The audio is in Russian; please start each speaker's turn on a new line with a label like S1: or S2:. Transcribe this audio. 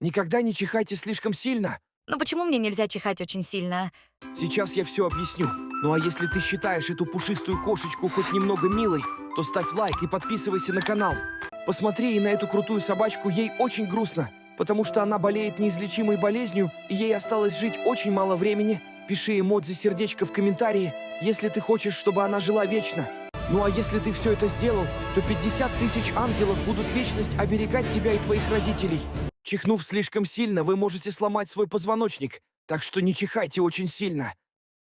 S1: Никогда не чихайте слишком сильно.
S2: Ну почему мне нельзя чихать очень сильно?
S1: Сейчас я все объясню. Ну а если ты считаешь эту пушистую кошечку хоть немного милой, то ставь лайк и подписывайся на канал. Посмотри и на эту крутую собачку, ей очень грустно, потому что она болеет неизлечимой болезнью, и ей осталось жить очень мало времени. Пиши эмодзи сердечко в комментарии, если ты хочешь, чтобы она жила вечно. Ну а если ты все это сделал, то 50 тысяч ангелов будут вечность оберегать тебя и твоих родителей. Чихнув слишком сильно, вы можете сломать свой позвоночник, так что не чихайте очень сильно.